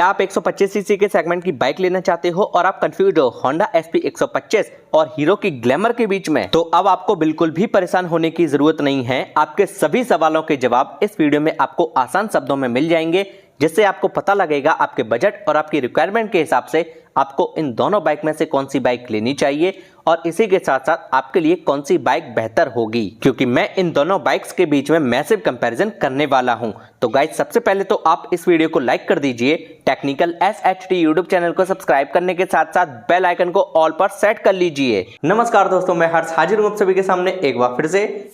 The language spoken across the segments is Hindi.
क्या आप 125 सीसी के सेगमेंट की बाइक लेना चाहते हो और आप कंफ्यूज हो होंडा एसपी 125 और हीरो की ग्लैमर के बीच में? तो अब आपको बिल्कुल भी परेशान होने की जरूरत नहीं है। आपके सभी सवालों के जवाब इस वीडियो में आपको आसान शब्दों में मिल जाएंगे, जिससे आपको पता लगेगा आपके बजट और आपकी रिक्वायरमेंट के हिसाब से आपको इन दोनों बाइक में से कौन सी बाइक लेनी चाहिए और इसी के साथ साथ आपके लिए कौन सी बाइक बेहतर होगी, क्योंकि मैं इन दोनों बाइक्स के बीच में मैसिव कंपैरिजन करने वाला हूं। तो गाइस, सबसे पहले तो आप इस वीडियो को लाइक कर दीजिए, टेक्निकल SHT यूट्यूब चैनल को सब्सक्राइब करने के साथ साथ बेल आइकन को ऑल पर सेट कर लीजिए। नमस्कार दोस्तों, मैं हर्ष हाजिर हूं आप सभी के सामने एक बार फिर से।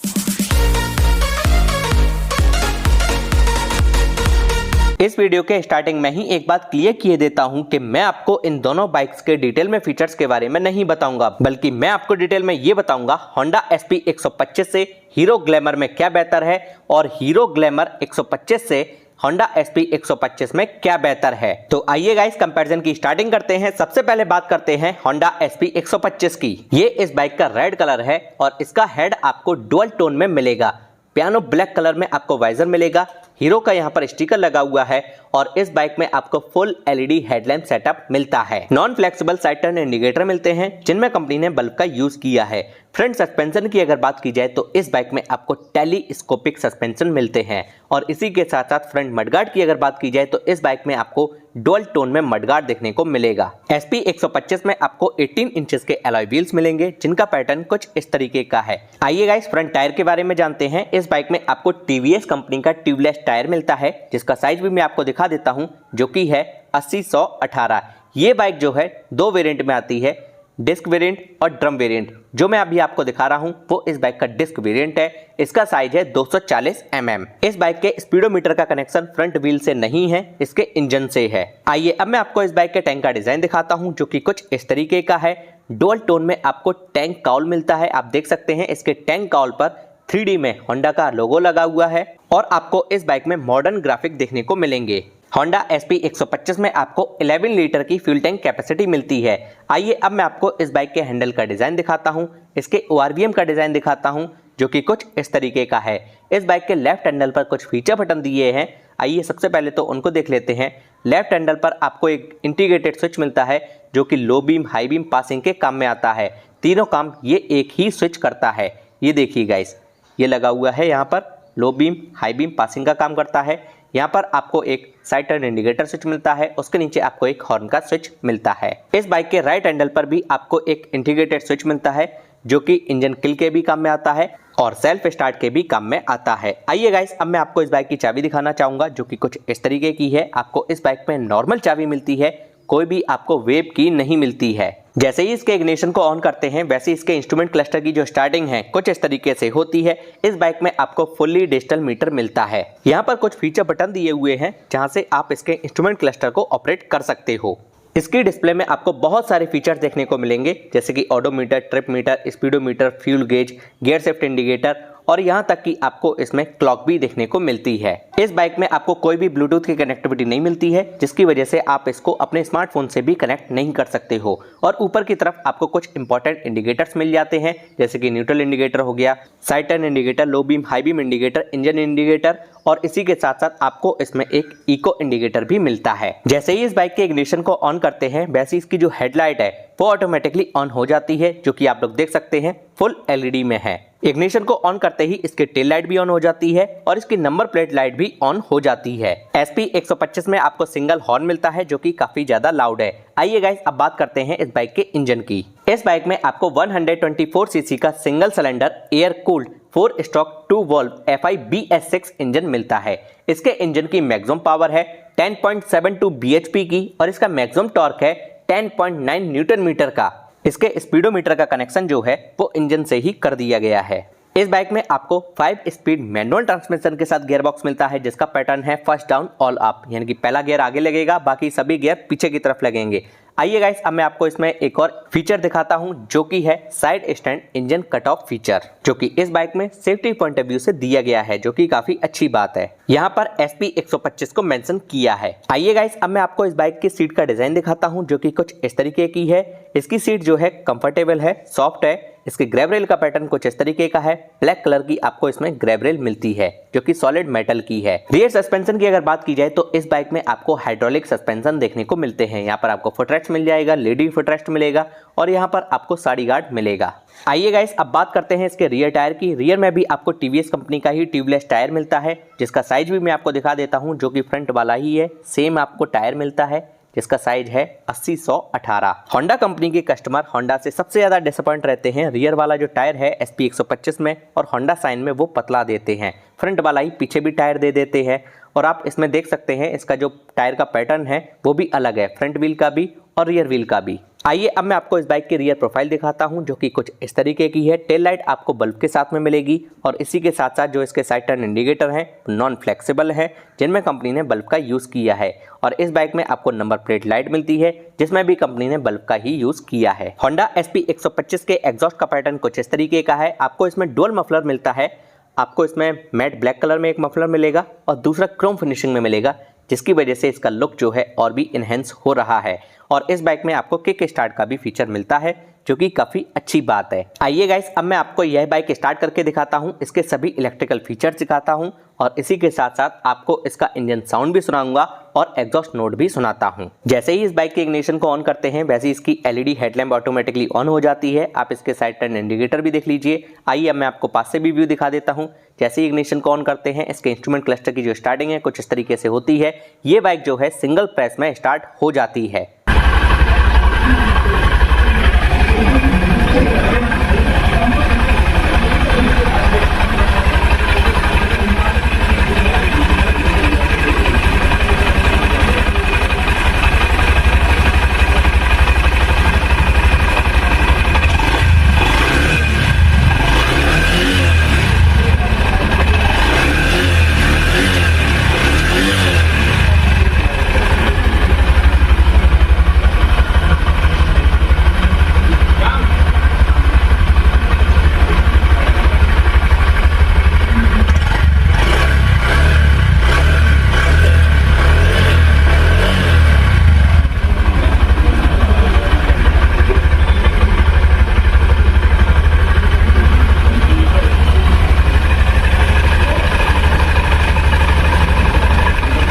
इस वीडियो के स्टार्टिंग में ही एक बात क्लियर किए देता हूं कि मैं आपको इन दोनों बाइक्स के डिटेल में फीचर्स के बारे में नहीं बताऊंगा, बल्कि मैं आपको डिटेल में ये बताऊंगा होंडा एसपी 125 से हीरो ग्लैमर में क्या बेहतर है और हीरो ग्लैमर 125 से होंडा एसपी 125 में क्या बेहतर है। तो आइए गाइस, कंपैरिजन की स्टार्टिंग करते हैं। सबसे पहले बात करते हैं होंडा एसपी 125 की। ये इस बाइक का रेड कलर है और इसका हेड आपको डुअल टोन में मिलेगा। पियानो ब्लैक कलर में आपको वाइजर मिलेगा। हीरो का यहाँ पर स्टिकर लगा हुआ है और इस बाइक में आपको फुल LED हेडलैम्प सेटअप मिलता है। Non flexible side turn indicator मिलते हैं, जिनमें कंपनी ने बल्ब का यूज किया है। फ्रंट सस्पेंशन की अगर बात की जाए तो इस बाइक में आपको टेलीस्कोपिक सस्पेंशन मिलते हैं और इसी के साथ साथ फ्रंट मडगार्ड की अगर बात की जाए तो इस बाइक में आपको डुअल टोन में मडगार्ड देखने को मिलेगा। एसपी 125 में आपको 18 इंचेस के अलॉय व्हील्स मिलेंगे, जिनका पैटर्न कुछ इस तरीके का है। आइए गाइस, फ्रंट टायर के बारे में जानते हैं। इस बाइक में आपको TVS कंपनी का ट्यूबलेस टायर मिलता है, जिसका साइज भी मैं आपको दिखा देता हूं, जो कि है 80/100/18। ये बाइक जो है दो वेरिएंट में आती है, डिस्क वेरिएंट और ड्रम वेरिएंट। जो मैं अभी आपको दिखा रहा हूं वो इस बाइक का डिस्क वेरिएंट है। इसका साइज है 240 mm। इस बाइक के स्पीडोमीटर का कनेक्शन फ्रंट व्हील से नहीं है, इसके इंजन से है। आइए अब मैं आपको इस बाइक के टैंक का डिजाइन दिखाता हूं, जो कि कुछ इस तरीके का है। डुअल टोन में आपको टैंक काउल मिलता है। आप देख सकते हैं इसके टैंक काउल पर 3D में होंडा का लोगो लगा हुआ है और आपको इस बाइक में मॉडर्न ग्राफिक देखने को मिलेंगे। होंडा एसपी 125 में आपको 11 लीटर की फ्यूल टैंक कैपेसिटी मिलती है। आइए अब मैं आपको इस बाइक के हैंडल का डिजाइन दिखाता हूं, इसके ORVM का डिजाइन दिखाता हूं, जो कि कुछ इस तरीके का है। इस बाइक के लेफ्ट हैंडल पर कुछ फीचर बटन दिए हैं। आइए सबसे पहले तो उनको देख लेते हैं। लेफ्ट हैंडल पर आपको एक इंटीग्रेटेड स्विच मिलता है, जो कि low beam, high beam, passing के काम में आता है। तीनों काम ये एक ही स्विच करता है। ये देखिए गाइस, ये लगा हुआ है, यहाँ पर low beam, high beam, passing का काम करता है। यहाँ पर आपको एक साइड टर्न इंडिकेटर स्विच मिलता है, उसके नीचे आपको एक हॉर्न का स्विच मिलता है। इस बाइक के राइट हैंडल पर भी आपको एक इंटीग्रेटेड स्विच मिलता है, जो कि इंजन किल के भी काम में आता है और सेल्फ स्टार्ट के भी काम में आता है। आइए गाइस, अब मैं आपको इस बाइक की चाबी दिखाना चाहूंगा, जो कि कुछ इस तरीके की है। आपको इस बाइक में नॉर्मल चाबी मिलती है, कोई भी आपको वेब की नहीं मिलती है। जैसे ही इसके इग्निशन को ऑन करते हैं, वैसे इसके इंस्ट्रूमेंट क्लस्टर की जो स्टार्टिंग है कुछ इस तरीके से होती है। इस बाइक में आपको फुल्ली डिजिटल मीटर मिलता है। यहाँ पर कुछ फीचर बटन दिए हुए हैं, जहां से आप इसके इंस्ट्रूमेंट क्लस्टर को ऑपरेट कर सकते हो। इसकी डिस्प्ले में आपको बहुत सारे फीचर्स देखने को मिलेंगे, जैसे कि odometer, trip meter, speedometer, fuel gauge, gear shift indicator और यहाँ तक कि आपको इसमें क्लॉक भी देखने को मिलती है। इस बाइक में आपको कोई भी ब्लूटूथ की कनेक्टिविटी नहीं मिलती है, जिसकी वजह से आप इसको अपने स्मार्टफोन से भी कनेक्ट नहीं कर सकते हो। और ऊपर की तरफ आपको कुछ इंपॉर्टेंट इंडिकेटर्स मिल जाते हैं, जैसे कि न्यूट्रल इंडिकेटर हो गया, side turn indicator, low beam, high beam indicator, engine indicator और इसी के साथ साथ आपको इसमें एक इको इंडिकेटर भी मिलता है। जैसे ही इस बाइक के इग्निशन को ऑन करते हैं, वैसे इसकी जो हेडलाइट है वो ऑटोमेटिकली ऑन हो जाती है, जो कि आप लोग देख सकते हैं फुल LED में है। इग्निशन को ऑन करते ही इसके टेल लाइट भी ऑन हो जाती है और इसकी नंबर प्लेट लाइट भी ऑन हो जाती है। एसपी 125 में आपको सिंगल हॉर्न मिलता है, जो कि काफी ज्यादा लाउड है। आइए गाइस, अब बात करते हैं इस बाइक के इंजन की। इस बाइक में आपको 124 सीसी का single cylinder air cooled 4 stroke 2 valve FI BS6 engine मिलता है। इसके इंजन की मैक्सिमम पावर है 10.72 bhp की और इसका मैक्सिमम टॉर्क है 10.9 न्यूटन मीटर का। इसके स्पीडोमीटर का कनेक्शन जो है वो इंजन से ही कर दिया गया है। इस बाइक में आपको 5 स्पीड मैनुअल ट्रांसमिशन के साथ गियर बॉक्स मिलता है, जिसका पैटर्न है फर्स्ट डाउन ऑल अप, यानी कि पहला गियर आगे लगेगा, बाकी सभी गियर पीछे की तरफ लगेंगे। आइए गाइस, अब मैं आपको इसमें एक और फीचर दिखाता हूं, जो कि है side stand engine cut off feature, जो कि इस बाइक में सेफ्टी पॉइंट ऑफ व्यू से दिया गया है, जो कि काफी अच्छी बात है। यहाँ पर एसपी 125 को मेंशन किया है। आइए गाइस, अब मैं आपको इस बाइक की सीट का डिजाइन दिखाता हूँ, जो कि कुछ इस तरीके की है। इसकी सीट जो है कंफर्टेबल है, सॉफ्ट है। इसके ग्रैब रेल का पैटर्न कुछ इस तरीके का है। ब्लैक कलर की आपको इसमें ग्रैब रेल मिलती है जो कि सॉलिड मेटल की है। रियर सस्पेंशन की अगर बात की जाए तो इस बाइक में आपको हाइड्रोलिक सस्पेंशन देखने को मिलते हैं। यहाँ पर आपको फुटरेस्ट मिल जाएगा, लीडिंग फुटरेस्ट मिलेगा और यहाँ पर आपको साइड गार्ड मिलेगा। आइए गाइस अब बात करते हैं इसके रियर टायर की। रियर में भी आपको टीवीएस कंपनी का ही ट्यूबलेस टायर मिलता है, जिसका साइज भी मैं आपको दिखा देता हूं, जो कि फ्रंट वाला ही है। सेम आपको टायर मिलता है जिसका साइज है 80/118। होंडा कंपनी के कस्टमर होंडा से सबसे ज्यादा डिसअपॉइंट रहते हैं। रियर वाला जो टायर है SP 125 में और होंडा साइन में वो पतला देते हैं, फ्रंट वाला ही पीछे भी टायर दे देते हैं। और आप इसमें देख सकते हैं इसका जो टायर का पैटर्न है वो भी अलग है, फ्रंट व्हील का भी और रियर व्हील का भी। आइए अब मैं आपको इस बाइक की रियर प्रोफाइल दिखाता हूं, जो कि कुछ इस तरीके की है। टेल लाइट आपको बल्ब के साथ में मिलेगी और इसी के साथ साथ जो इसके साइड टर्न इंडिकेटर हैं नॉन फ्लेक्सिबल है, जिनमें कंपनी ने बल्ब का यूज किया है। और इस बाइक में आपको नंबर प्लेट लाइट मिलती है जिसमें भी कंपनी ने बल्ब का ही यूज किया है। होंडा SP 125 के एग्जॉस्ट का पैटर्न कुछ इस तरीके का है। आपको इसमें डुअल मफलर मिलता है। आपको इसमें मैट ब्लैक कलर में एक मफलर मिलेगा और दूसरा क्रोम फिनिशिंग में मिलेगा, जिसकी वजह से इसका लुक जो है और भी इनहेंस हो रहा है। और इस बाइक में आपको किक स्टार्ट का भी फीचर मिलता है, जो कि काफी अच्छी बात है। आइए गाइस अब मैं आपको यह बाइक स्टार्ट करके दिखाता हूं, इसके सभी इलेक्ट्रिकल फीचर्स दिखाता हूं और इसी के साथ साथ आपको इसका इंजन साउंड भी सुनाऊंगा और एग्जॉस्ट नोट भी सुनाता हूं। जैसे ही इस बाइक के इग्निशन को ऑन करते हैं वैसे इसकी LED हेडलैम्प ऑटोमेटिकली ऑन हो जाती है। आप इसके साइड टर्न इंडिकेटर भी देख लीजिए। आइए अब मैं आपको पास से भी व्यू दिखा देता हूं। जैसे ही इग्निशन को ऑन करते हैं इसके इंस्ट्रूमेंट क्लस्टर की जो स्टार्टिंग है कुछ इस तरीके से होती है। ये बाइक जो है सिंगल प्रेस में स्टार्ट हो जाती है।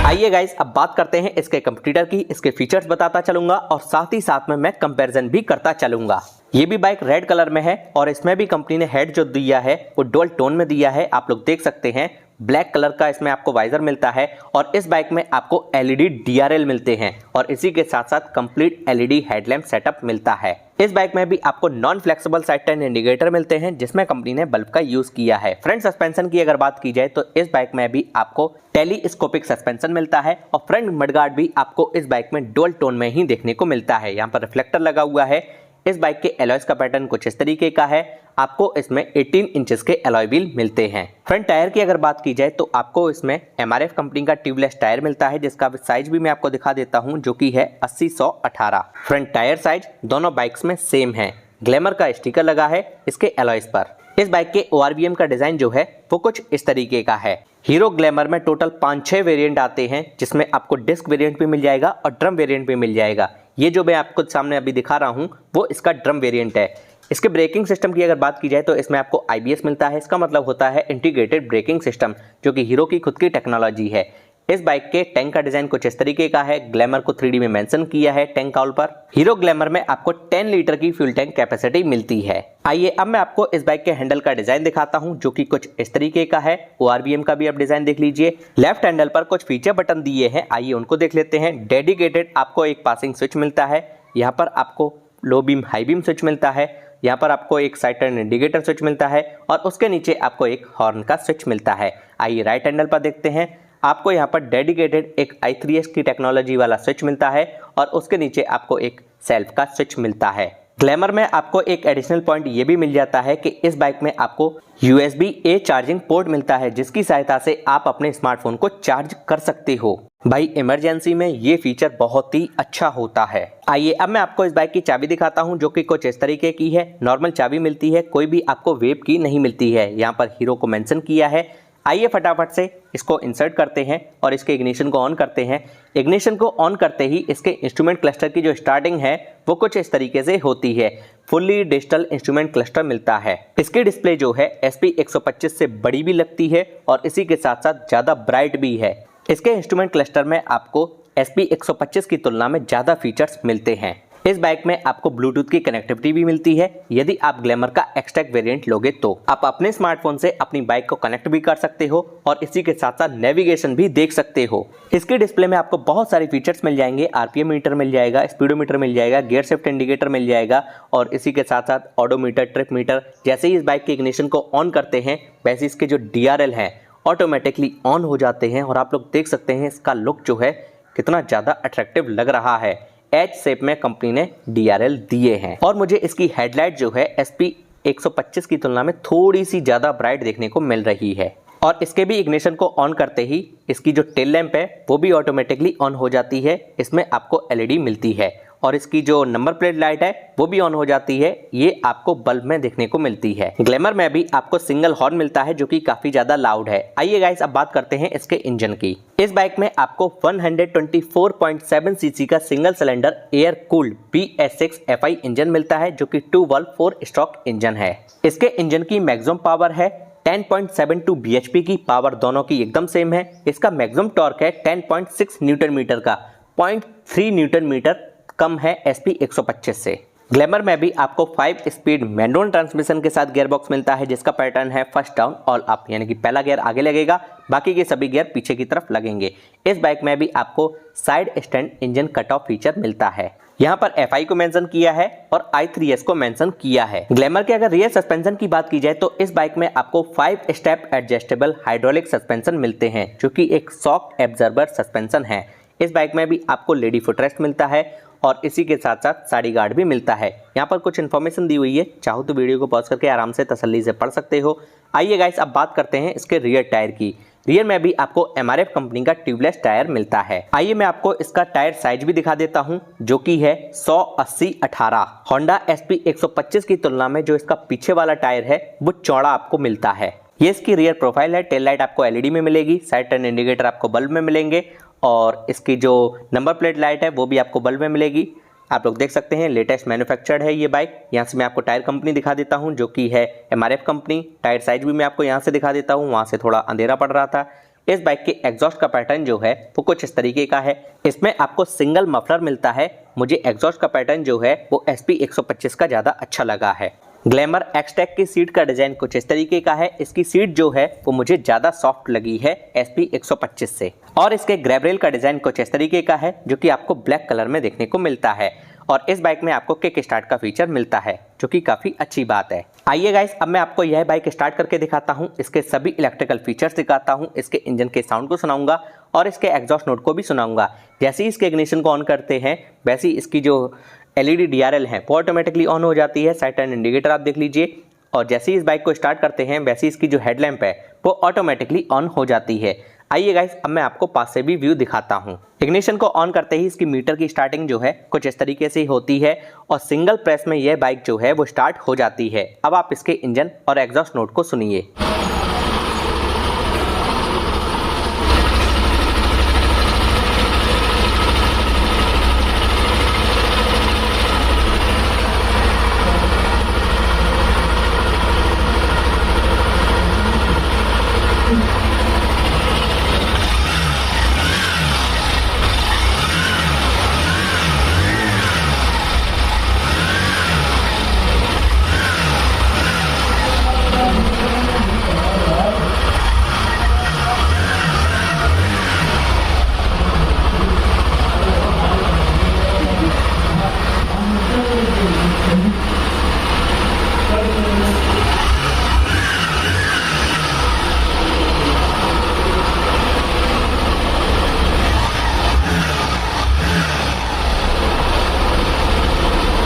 आइए गाइस अब बात करते हैं इसके कंप्यूटर की। इसके फीचर्स बताता चलूंगा और साथ ही साथ में मैं कंपैरिजन भी करता चलूंगा। ये भी बाइक रेड कलर में है और इसमें भी कंपनी ने हेड जो दिया है वो डुअल टोन में दिया है। आप लोग देख सकते हैं ब्लैक कलर का इसमें आपको वाइजर मिलता है और इस बाइक में आपको LED DRL मिलते हैं और इसी के साथ साथ कंप्लीट LED हेडलैम्प सेटअप मिलता है। इस बाइक में भी आपको non flexible side turn indicator मिलते हैं जिसमें कंपनी ने बल्ब का यूज किया है। फ्रंट सस्पेंशन की अगर बात की जाए तो इस बाइक में भी आपको टेलीस्कोपिक सस्पेंशन मिलता है और फ्रंट मडगार्ड भी आपको इस बाइक में डुअल टोन में ही देखने को मिलता है। यहाँ पर रिफ्लेक्टर लगा हुआ है। इस बाइक के एलॉयज का पैटर्न कुछ इस तरीके का है। आपको इसमें 18 इंचेस के एलॉय व्हील मिलते हैं। फ्रंट टायर की अगर बात की जाए तो आपको इसमें MRF कंपनी का ट्यूबलेस टायर मिलता है, जिसका साइज भी मैं आपको दिखा देता हूं, जो कि है 80/118। फ्रंट टायर साइज दोनों बाइक्स में सेम है। ग्लैमर का स्टिकर लगा है इसके एलॉयज पर। इस बाइक के ORVM का डिजाइन जो है वो कुछ इस तरीके का है। हीरो ग्लैमर में टोटल 5-6 वेरिएंट आते हैं, जिसमें आपको डिस्क वेरिएंट भी मिल जाएगा और ड्रम वेरिएंट भी मिल जाएगा। ये जो मैं आपको सामने अभी दिखा रहा हूं वो इसका ड्रम वेरिएंट है। इसके ब्रेकिंग सिस्टम की अगर बात की जाए तो इसमें आपको IBS मिलता है। इसका मतलब होता है इंटीग्रेटेड ब्रेकिंग सिस्टम, जो कि हीरो की खुद की टेक्नोलॉजी है। इस बाइक के टैंक का डिजाइन कुछ इस तरीके का है। ग्लैमर को 3D में मेंशन किया है टैंक काउल पर। हीरो ग्लैमर में आपको 10 लीटर की फ्यूल टैंक कैपेसिटी मिलती है। आइए अब मैं आपको इस बाइक के हैंडल का डिजाइन दिखाता हूं, जो कि कुछ इस तरीके का है। ORVM का भी आप डिजाइन देख लीजिए। लेफ्ट हैंडल पर कुछ फीचर बटन दिए हैं, आइए उनको देख लेते हैं। डेडिकेटेड आपको एक पासिंग स्विच मिलता है। यहाँ पर आपको low beam high beam switch मिलता है। यहाँ पर आपको एक साइड टर्न इंडिकेटर स्विच मिलता है और उसके नीचे आपको एक हॉर्न का स्विच मिलता है। आइए राइट हैंडल पर देखते हैं। आपको यहाँ पर डेडिकेटेड एक i3S की टेक्नोलॉजी वाला स्विच मिलता है और उसके नीचे आपको एक सेल्फ का स्विच मिलता है। ग्लैमर में आपको एक एडिशनल पॉइंट ये भी मिल जाता है कि इस बाइक में आपको USB-A चार्जिंग पोर्ट मिलता है, जिसकी सहायता से आप अपने स्मार्टफोन को चार्ज कर सकते हो। भाई इमरजेंसी में ये फीचर बहुत ही अच्छा होता है। आइए अब मैं आपको इस बाइक की चाबी दिखाता हूं, जो कि कुछ इस तरीके की है। नॉर्मल चाबी मिलती है, कोई भी आपको वेब की नहीं मिलती है। यहाँ पर हीरो को मेंशन किया है। आइए फटाफट से इसको इंसर्ट करते हैं और इसके इग्निशन को ऑन करते हैं। इग्निशन को ऑन करते ही इसके इंस्ट्रूमेंट क्लस्टर की जो स्टार्टिंग है वो कुछ इस तरीके से होती है। फुल्ली डिजिटल इंस्ट्रूमेंट क्लस्टर मिलता है। इसकी डिस्प्ले जो है SP125 से बड़ी भी लगती है और इसी के साथ साथ ज़्यादा ब्राइट भी है। इसके इंस्ट्रूमेंट क्लस्टर में आपको SP125 की तुलना में ज़्यादा फीचर्स मिलते हैं। इस बाइक में आपको ब्लूटूथ की कनेक्टिविटी भी मिलती है। यदि आप ग्लैमर का एक्सटेक वेरिएंट लोगे तो आप अपने स्मार्टफोन से अपनी बाइक को कनेक्ट भी कर सकते हो और इसी के साथ साथ नेविगेशन भी देख सकते हो। इसके डिस्प्ले में आपको बहुत सारे फीचर्स मिल जाएंगे। RPM मीटर मिल जाएगा, स्पीडोमीटर मिल जाएगा, गियर शिफ्ट इंडिकेटर मिल जाएगा और इसी के साथ साथ ऑडोमीटर, ट्रिप मीटर। जैसे ही इस बाइक के इग्निशन को ऑन करते हैं वैसे इसके जो DRL हैं ऑटोमेटिकली ऑन हो जाते हैं और आप लोग देख सकते हैं इसका लुक जो है कितना ज़्यादा अट्रैक्टिव लग रहा है। एच शेप में कंपनी ने DRL दिए हैं और मुझे इसकी हेडलाइट जो है SP125 की तुलना में थोड़ी सी ज़्यादा ब्राइट देखने को मिल रही है। और इसके भी इग्निशन को ऑन करते ही इसकी जो टेल लैंप है वो भी ऑटोमेटिकली ऑन हो जाती है। इसमें आपको LED मिलती है और इसकी जो नंबर प्लेट लाइट है वो भी ऑन हो जाती है। ये आपको बल्ब में देखने को मिलती है। ग्लैमर में भी आपको सिंगल हॉर्न मिलता है जो कि काफी ज्यादा लाउड है। आइए गाइस अब बात करते हैं इसके इंजन की। इस बाइक में आपको 124.7 सीसी का single cylinder air cooled BS6 FI engine मिलता है जो कि 2 वाल्व 4 स्ट्रोक इंजन है। इसके इंजन की मैक्सिमम पावर है 10.72 bhp की। पावर दोनों की एकदम सेम है। इसका मैक्सिमम टॉर्क है 10.6 न्यूटन मीटर का, 0.3 न्यूटन मीटर कम है SP125 से। ग्लैमर में भी आपको 5 स्पीड मैनुअल ट्रांसमिशन के साथ गियर बॉक्स मिलता है जिसका पैटर्न है फर्स्ट डाउन ऑल अप, यानी कि पहला गियर आगे लगेगा, बाकी के सभी गियर पीछे की तरफ लगेंगे। इस बाइक में भी आपको side stand engine cut off feature मिलता है। यहाँ पर FI को मेंशन किया है और i3S को मेंशन किया है। ग्लैमर के अगर रियर सस्पेंशन की बात की जाए तो इस बाइक में आपको 5 स्टेप एडजस्टेबल हाइड्रोलिक सस्पेंशन मिलते हैं जो कि एक शॉक एब्जॉर्बर सस्पेंशन है। इस बाइक में भी आपको लेडी फुटरेस्ट मिलता है और इसी के साथ साथ साइड गार्ड भी मिलता है। यहाँ पर कुछ इन्फॉर्मेशन दी हुई है, चाहो तो वीडियो को पॉज करके आराम से तसल्ली से पढ़ सकते हो। आइए गाइस अब बात करते हैं इसके रियर टायर की। रियर में भी आपको MRF कंपनी का ट्यूबलेस टायर मिलता है। आइए मैं आपको इसका टायर साइज भी दिखा देता हूं जो कि है 100/80/18। होंडा SP125 की तुलना में जो इसका पीछे वाला टायर है वो चौड़ा आपको मिलता है। ये इसकी रियर प्रोफाइल है। टेल लाइट आपको LED में मिलेगी, साइड टर्न इंडिकेटर आपको बल्ब में मिलेंगे और इसकी जो नंबर प्लेट लाइट है वो भी आपको बल्ब में मिलेगी। आप लोग देख सकते हैं लेटेस्ट मैन्युफैक्चर्ड है ये बाइक। यहाँ से मैं आपको टायर कंपनी दिखा देता हूँ जो कि है MRF कंपनी। टायर साइज भी मैं आपको यहाँ से दिखा देता हूँ, वहाँ से थोड़ा अंधेरा पड़ रहा था। इस बाइक के एग्जॉस्ट का पैटर्न जो है वो कुछ इस तरीके का है। इसमें आपको सिंगल मफलर मिलता है। मुझे एग्जॉस्ट का पैटर्न जो है वो SP125 का ज़्यादा अच्छा लगा है। ग्लैमर एक्सटेक की सीट का डिजाइन कुछ इस तरीके का है। इसकी सीट जो है वो मुझे ज़्यादा सॉफ्ट लगी है SP125 से। और इसके ग्रैब रेल का डिजाइन कुछ इस तरीके का है जो कि आपको ब्लैक कलर में देखने को मिलता है। और इस बाइक में आपको किक स्टार्ट का फीचर मिलता है जो कि काफ़ी अच्छी बात है। आइए गाइस अब मैं आपको यह बाइक स्टार्ट करके दिखाता हूँ, इसके सभी इलेक्ट्रिकल फीचर्स दिखाता हूँ, इसके इंजन के साउंड को सुनाऊंगा और इसके एग्जॉस्ट नोट को भी सुनाऊंगा। जैसे ही इसके इग्निशन को ऑन करते हैं वैसे ही इसकी जो LED DRL है वो ऑटोमेटिकली ऑन हो जाती है। साइड टर्न इंडिकेटर आप देख लीजिए और जैसे ही इस बाइक को स्टार्ट करते हैं वैसे ही इसकी जो हेडलैम्प है वो ऑटोमेटिकली ऑन हो जाती है। आइए गाइस अब मैं आपको पास से भी व्यू दिखाता हूँ। इग्निशन को ऑन करते ही इसकी मीटर की स्टार्टिंग जो है कुछ इस तरीके से होती है और सिंगल प्रेस में यह बाइक जो है वो स्टार्ट हो जाती है। अब आप इसके इंजन और एग्जॉस्ट नोट को सुनिए।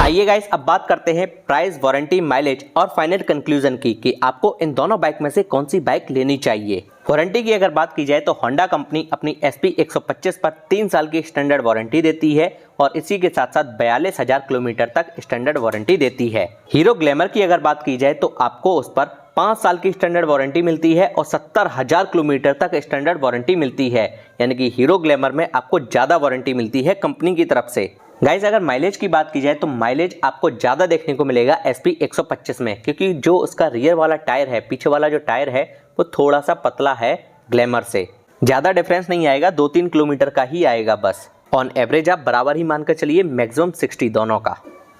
आइए गाइस अब बात करते हैं प्राइस, वारंटी, माइलेज और फाइनल कंक्लूजन की कि आपको इन दोनों बाइक में से कौन सी बाइक लेनी चाहिए। वारंटी की अगर बात की जाए तो होंडा कंपनी अपनी SP125 पर 3 साल की स्टैंडर्ड वारंटी देती है और इसी के साथ साथ 42,000 किलोमीटर तक स्टैंडर्ड वारंटी देती है। हीरो ग्लैमर की अगर बात की जाए तो आपको उस पर 5 साल की स्टैंडर्ड वारंटी मिलती है और 70,000 किलोमीटर तक स्टैंडर्ड वारंटी मिलती है। यानी कि हीरो ग्लैमर में आपको ज़्यादा वारंटी मिलती है कंपनी की तरफ से। गाइज अगर माइलेज की बात की जाए तो माइलेज आपको ज़्यादा देखने को मिलेगा SP 125 में, क्योंकि जो उसका रियर वाला टायर है, पीछे वाला जो टायर है वो थोड़ा सा पतला है ग्लैमर से। ज़्यादा डिफरेंस नहीं आएगा, 2-3 किलोमीटर का ही आएगा बस। ऑन एवरेज आप बराबर ही मानकर चलिए, मैक्सिमम 60 दोनों का।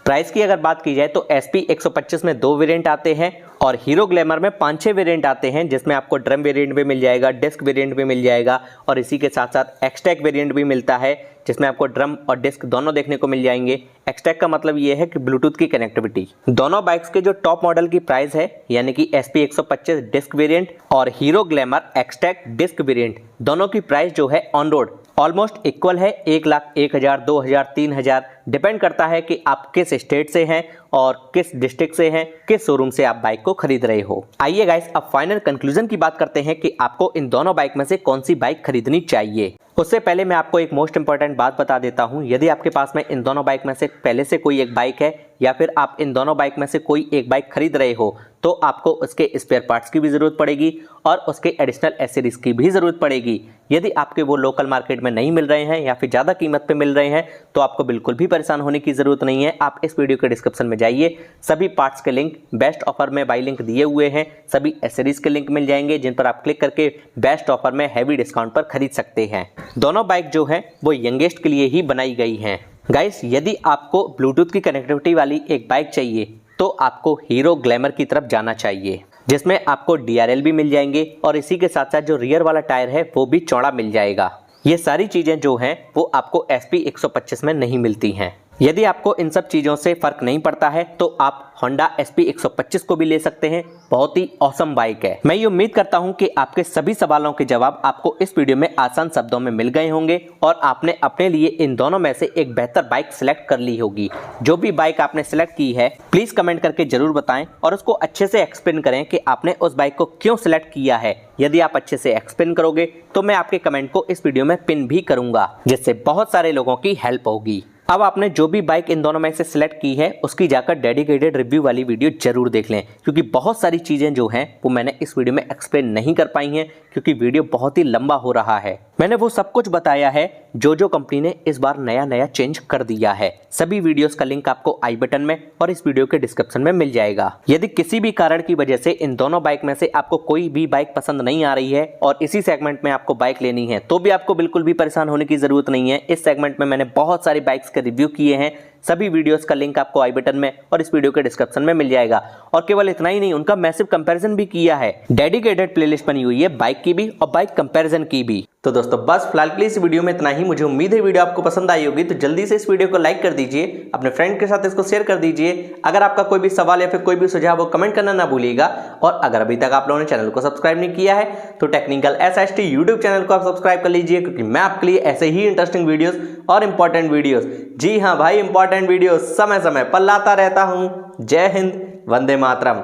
प्राइस की अगर बात की जाए तो SP 125 में 2 वेरिएंट आते हैं और हीरो ग्लैमर में 5-6 वेरिएंट आते हैं, जिसमें आपको ड्रम वेरिएंट भी मिल जाएगा, डिस्क वेरिएंट भी मिल जाएगा और इसी के साथ साथ एक्सटैक वेरिएंट भी मिलता है, जिसमें आपको ड्रम और डिस्क दोनों देखने को मिल जाएंगे। एक्सटैक का मतलब ये है कि ब्लूटूथ की कनेक्टिविटी। दोनों बाइक्स के जो टॉप मॉडल की प्राइस है, यानी कि SP 125 डिस्क वेरिएंट और Hero Glamour Xtec disc variant, दोनों की प्राइस जो है ऑन रोड ऑलमोस्ट इक्वल है। 1,01,000, 2,000, 3,000 डिपेंड करता है कि आप किस स्टेट से हैं और किस डिस्ट्रिक्ट से हैं, किस शोरूम से आप बाइक को खरीद रहे हो। आइए गाइस अब फाइनल कंक्लूजन की बात करते हैं कि आपको इन दोनों बाइक में से कौन सी बाइक खरीदनी चाहिए। उससे पहले मैं आपको एक मोस्ट इंपॉर्टेंट बात बता देता हूं, यदि आपके पास में इन दोनों बाइक में से पहले से कोई एक बाइक है या फिर आप इन दोनों बाइक में से कोई एक बाइक खरीद रहे हो, तो आपको उसके स्पेयर पार्ट्स की भी ज़रूरत पड़ेगी और उसके एडिशनल एसेसरीज की भी ज़रूरत पड़ेगी। यदि आपके वो लोकल मार्केट में नहीं मिल रहे हैं या फिर ज़्यादा कीमत पे मिल रहे हैं तो आपको बिल्कुल भी परेशान होने की ज़रूरत नहीं है। आप इस वीडियो के डिस्क्रिप्शन में जाइए, सभी पार्ट्स के लिंक, बेस्ट ऑफर में बाई लिंक दिए हुए हैं, सभी एसेसरीज के लिंक मिल जाएंगे, जिन पर आप क्लिक करके बेस्ट ऑफर में हैवी डिस्काउंट पर खरीद सकते हैं। दोनों बाइक जो है वो यंगेस्ट के लिए ही बनाई गई हैं। गाइस यदि आपको ब्लूटूथ की कनेक्टिविटी वाली एक बाइक चाहिए तो आपको हीरो ग्लैमर की तरफ जाना चाहिए, जिसमें आपको DRL भी मिल जाएंगे और इसी के साथ साथ जो रियर वाला टायर है वो भी चौड़ा मिल जाएगा। ये सारी चीज़ें जो हैं वो आपको SP 125 में नहीं मिलती हैं। यदि आपको इन सब चीज़ों से फ़र्क नहीं पड़ता है तो आप Honda SP 125 को भी ले सकते हैं। बहुत ही ऑसम बाइक है। मैं ये उम्मीद करता हूं कि आपके सभी सवालों के जवाब आपको इस वीडियो में आसान शब्दों में मिल गए होंगे और आपने अपने लिए इन दोनों में से एक बेहतर बाइक सिलेक्ट कर ली होगी। जो भी बाइक आपने सिलेक्ट की है प्लीज़ कमेंट करके ज़रूर बताएं और उसको अच्छे से एक्सप्लेन करें कि आपने उस बाइक को क्यों सिलेक्ट किया है। यदि आप अच्छे से एक्सप्लेन करोगे तो मैं आपके कमेंट को इस वीडियो में पिन भी करूंगा, जिससे बहुत सारे लोगों की हेल्प होगी। अब आपने जो भी बाइक इन दोनों में से सिलेक्ट की है उसकी जाकर डेडिकेटेड रिव्यू वाली वीडियो जरूर देख लें, क्योंकि बहुत सारी चीज़ें जो हैं वो मैंने इस वीडियो में एक्सप्लेन नहीं कर पाई हैं, क्योंकि वीडियो बहुत ही लंबा हो रहा है। मैंने वो सब कुछ बताया है जो कंपनी ने इस बार नया चेंज कर दिया है। सभी वीडियोस का लिंक आपको आई बटन में और इस वीडियो के डिस्क्रिप्शन में मिल जाएगा। यदि किसी भी कारण की वजह से इन दोनों बाइक में से आपको कोई भी बाइक पसंद नहीं आ रही है और इसी सेगमेंट में आपको बाइक लेनी है, तो भी आपको बिल्कुल भी परेशान होने की जरूरत नहीं है। इस सेगमेंट में मैंने बहुत सारी बाइक्स के रिव्यू किए हैं। सभी वीडियोस का लिंक आपको आई बटन में और इस वीडियो के डिस्क्रिप्शन में मिल जाएगा। और केवल इतना ही नहीं, उनका मैसिव कंपैरिजन भी किया है। डेडिकेटेड प्लेलिस्ट बनी हुई है बाइक की भी और बाइक कंपैरिजन की भी। तो दोस्तों बस फिलहाल के लिए इस वीडियो में इतना ही। मुझे उम्मीद है वीडियो आपको पसंद आई होगी, तो जल्दी से इस वीडियो को लाइक कर दीजिए, अपने फ्रेंड के साथ इसको शेयर कर दीजिए। अगर आपका कोई भी सवाल या फिर कोई भी सुझाव हो कमेंट करना ना भूलिएगा। और अगर अभी तक आप लोगों ने चैनल को सब्सक्राइब नहीं किया है तो टेक्निकल SHT यूट्यूब चैनल को आप सब्सक्राइब कर लीजिए, क्योंकि मैं आपके लिए ऐसे ही इंटरेस्टिंग वीडियोस और इंपॉर्टेंट वीडियोस, जी हाँ भाई इंपॉर्टेंट वीडियोस समय समय पर लाता रहता हूँ। जय हिंद, वंदे मातरम।